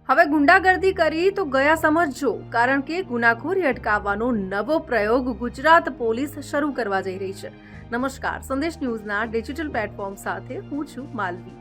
હવે ગુંડાગર્દી કરી તો ગયા સમજજો, કારણ કે ગુનાખોરી અટકાવવાનો નવો પ્રયોગ ગુજરાત પોલીસ શરૂ કરવા જઈ રહી છે। નમસ્કાર, સંદેશ ન્યૂઝના ડિજિટલ પ્લેટફોર્મ સાથે હું છું માલવી।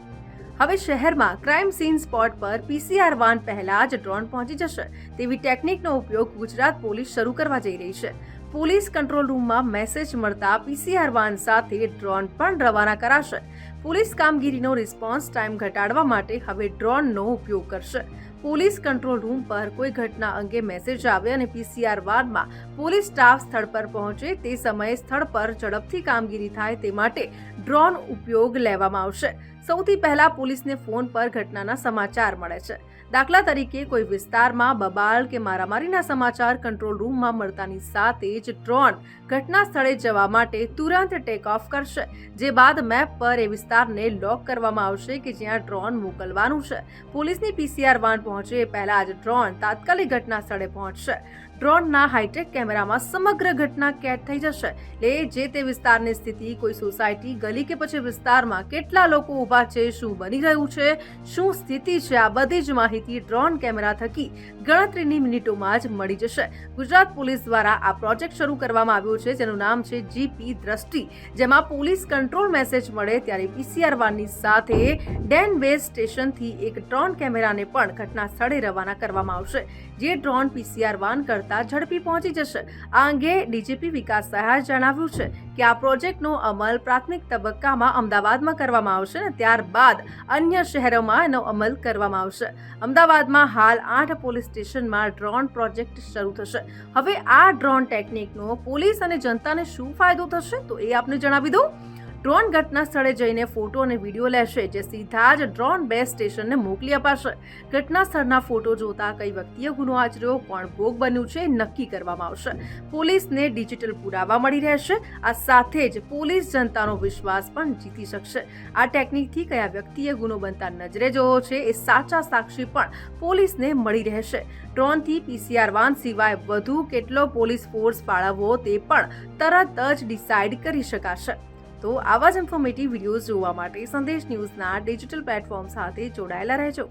હવે શહેરમાં ક્રાઇમ સીન સ્પોટ પર પીસીઆર વાન પહેલા જ ડ્રોન પહોંચી જશે તેવી ટેકનિકનો ઉપયોગ ગુજરાત પોલીસ શરૂ કરવા જઈ રહી છે। પોલીસ કંટ્રોલ રૂમમાં મેસેજ મળતા પીસીઆર વાન સાથે ડ્રોન પણ રવાના કરાશે। પોલીસ કામગીરીનો રિસ્પોન્સ ટાઈમ ઘટાડવા માટે હવે ડ્રોનનો ઉપયોગ કરશે। પોલીસ કંટ્રોલ રૂમ પર કોઈ ઘટના અંગે મેસેજ આવે અને પીસીઆર વાનમાં પોલીસ સ્ટાફ સ્થળ પર પહોંચે તે સમયે સ્થળ પર ઝડપથી કામગીરી થાય તે માટે ડ્રોન ઉપયોગ લેવામાં આવશે। સૌથી પહેલા પોલીસને ફોન પર ઘટનાના સમાચાર મળે છે। દાખલા તરીકે કોઈ વિસ્તારમાં બબાલ કે મારામારીના સમાચાર કંટ્રોલ રૂમમાં મળતાની સાથે જ ડ્રોન ઘટના સ્થળે જવા માટે તુરંત ટેક ઓફ કરશે, જે બાદ મેપ પર એ વિસ્તારને લોક કરવામાં આવશે કે જ્યાં ડ્રોન મોકલવાનું છે। પોલીસની પીસીઆર વાન પહોંચે એ પહેલા જ ડ્રોન તાત્કાલિક ઘટના સ્થળે પહોંચશે। ડ્રોનના હાઈટેક કેમેરામાં સમગ્ર ઘટના કેદ થઈ જશે, એટલે જે તે વિસ્તારની સ્થિતિ, કોઈ સોસાયટી, ગલી કે પછી વિસ્તારમાં કેટલા લોકો ઊભા છે, શું બની રહ્યું છે, શું સ્થિતિ છે, આ બધી જ માહિતી ડ્રોન કેમેરા થકી ગણતરીની મિનિટોમાં જ મળી જશે। ગુજરાત પોલીસ દ્વારા આ પ્રોજેક્ટ શરૂ કરવામાં આવ્યો છે, જેનું નામ છે જીપી દ્રષ્ટિ, જેમાં પોલીસ કંટ્રોલ મેસેજ મળે ત્યારે પીસીઆર વાનની સાથે ડેન બેઝ સ્ટેશનથી એક ડ્રોન કેમેરાને પણ ઘટના સ્થળે રવાના કરવામાં આવશે, જે ડ્રોન પીસીઆર વાન કરતા ઝડપી પહોંચી જશે। આ અંગે ડીજીપી વિકાસ સહાયે જણાવ્યું છે કે આ પ્રોજેક્ટનો અમલ પ્રાથમિક તબક્કામાં અમદાવાદમાં કરવામાં આવશે અને ત્યારબાદ અન્ય શહેરોમાં એનો અમલ કરવામાં આવશે। અમદાવાદમાં હાલ 8 પોલીસ સ્ટેશનમાં ડ્રોન પ્રોજેક્ટ શરૂ થશે। હવે આ ડ્રોન ટેકનિકનો પોલીસ અને જનતાને શું ફાયદો થશે, તો એ આપને જણાવી દઉં। ડ્રોન ઘટના સ્થળે જઈને ફોટો અને વિડીયો લેશે, જે સીધા જ ડ્રોન બેઝ સ્ટેશનને મોકલી અપાશે। ઘટના સ્થળના ફોટો જોતા કઈ વ્યક્તિએ ગુનો આચર્યો, કોણ ભોગ બન્યું છે, નક્કી કરવામાં આવશે। પોલીસને ડિજિટલ પુરાવા મળી રહેશે। આ સાથે જ પોલીસ જનતાનો વિશ્વાસ પણ જીતી શકશે। આ ટેકનિકથી કયા વ્યક્તિએ ગુનો બનતા નજરે જોયો છે એ સાચા સાક્ષી પણ પોલીસને મળી રહેશે। ડ્રોનથી પીસીઆર વાન સિવાય વધુ કેટલો પોલીસ ફોર્સ ફાળવવો તે પણ તરત જ ડિસાઇડ કરી શકાશે। તો આવા જ ઇન્ફોર્મેટિવ વિડીયોઝ જોવા માટે સંદેશ ન્યૂઝના ડિજિટલ પ્લેટફોર્મ સાથે જોડાયેલા રહેજો।